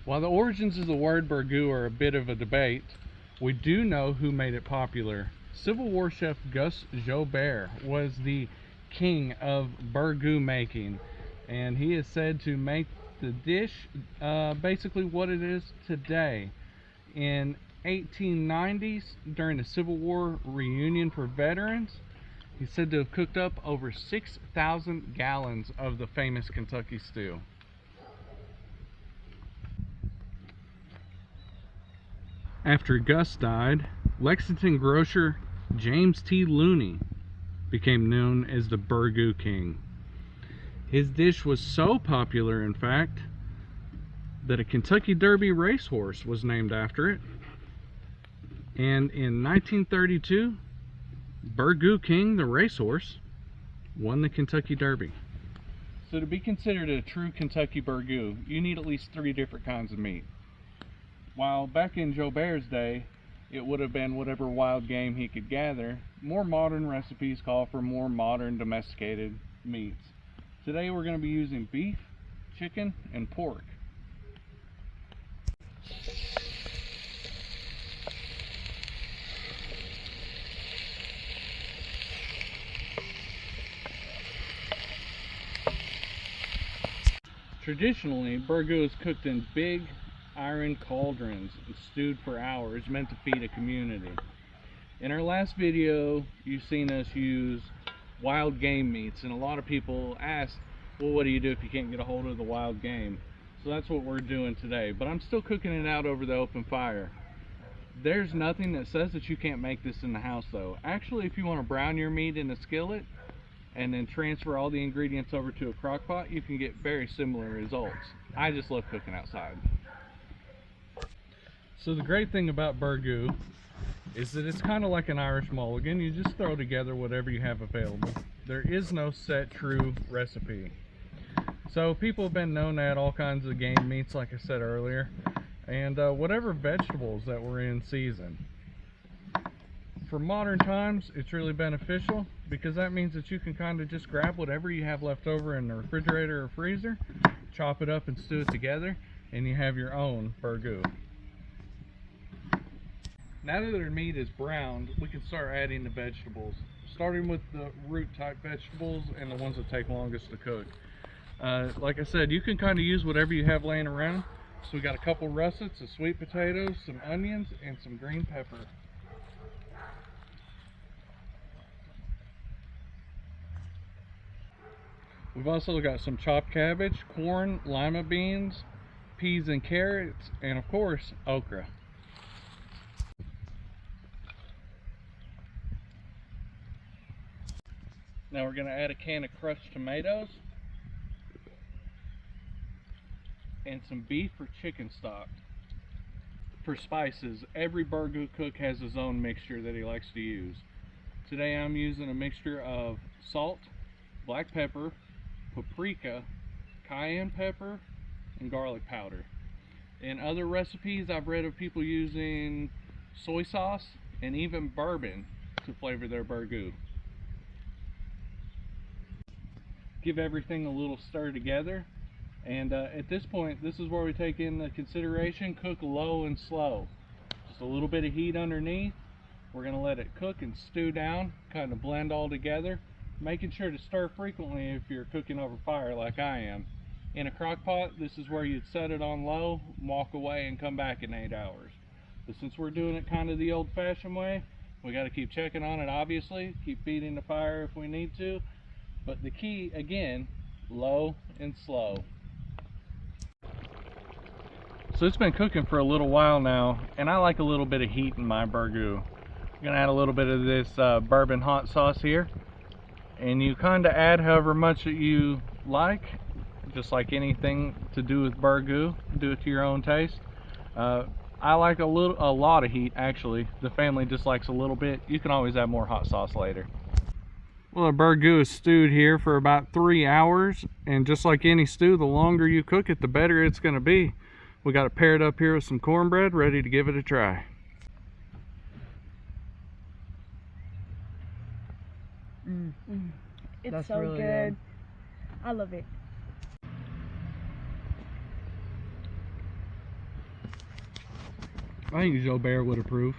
While the origins of the word burgoo are a bit of a debate, we do know who made it popular. Civil War chef Gus Joubert was the king of burgoo making, and he is said to make the dish basically what it is today. In 1890s, during the Civil War reunion for veterans, he's said to have cooked up over 6,000 gallons of the famous Kentucky stew. After Gus died, Lexington grocer James T. Looney became known as the Burgoo King. His dish was so popular, in fact, that a Kentucky Derby racehorse was named after it. And in 1932, Burgoo King, the racehorse, won the Kentucky Derby. So to be considered a true Kentucky burgoo, you need at least 3 different kinds of meat. While back in Joubert's day, it would have been whatever wild game he could gather, more modern recipes call for more modern domesticated meats. Today we're going to be using beef, chicken, and pork. Traditionally, burgoo is cooked in big iron cauldrons and stewed for hours, meant to feed a community. In our last video, you've seen us use wild game meats, and a lot of people ask, well, what do you do if you can't get a hold of the wild game? So that's what we're doing today, but I'm still cooking it out over the open fire. There's nothing that says that you can't make this in the house though. Actually, if you want to brown your meat in a skillet and then transfer all the ingredients over to a crock pot, you can get very similar results. I just love cooking outside. So the great thing about burgoo is that it's kind of like an Irish mulligan. You just throw together whatever you have available. There is no set true recipe. So people have been known to add all kinds of game meats, like I said earlier, and whatever vegetables that were in season. For modern times, it's really beneficial because that means that you can kind of just grab whatever you have left over in the refrigerator or freezer, chop it up and stew it together, and you have your own burgoo. Now that our meat is browned, we can start adding the vegetables, starting with the root type vegetables and the ones that take longest to cook. Like I said, you can kind of use whatever you have laying around. So we got a couple russets of sweet potatoes, some onions, and some green pepper. We've also got some chopped cabbage, corn, lima beans, peas and carrots, and of course, okra. Now we're going to add a can of crushed tomatoes and some beef or chicken stock. For spices, every burgoo cook has his own mixture that he likes to use. Today I'm using a mixture of salt, black pepper, paprika, cayenne pepper, and garlic powder. In other recipes, I've read of people using soy sauce and even bourbon to flavor their burgoo. Give everything a little stir together, and at this point, this is where we take into consideration cook low and slow. Just a little bit of heat underneath. We're going to let it cook and stew down, kind of blend all together, making sure to stir frequently if you're cooking over fire like I am. In a crock pot, this is where you'd set it on low, walk away, and come back in 8 hours. But since we're doing it kind of the old-fashioned way, we got to keep checking on it, obviously, keep feeding the fire if we need to. But the key, again, low and slow. So it's been cooking for a little while now, and I like a little bit of heat in my burgoo. I'm going to add a little bit of this bourbon hot sauce here. And you kind of add however much that you like, just like anything to do with burgoo. Do it to your own taste. I like a lot of heat, actually. The family just likes a little bit. You can always add more hot sauce later. Well, our burgoo is stewed here for about 3 hours, and just like any stew, the longer you cook it, the better it's going to be. We got it paired up here with some cornbread, ready to give it a try. It's That's so really good. I love it. I think Joe Bear would approve.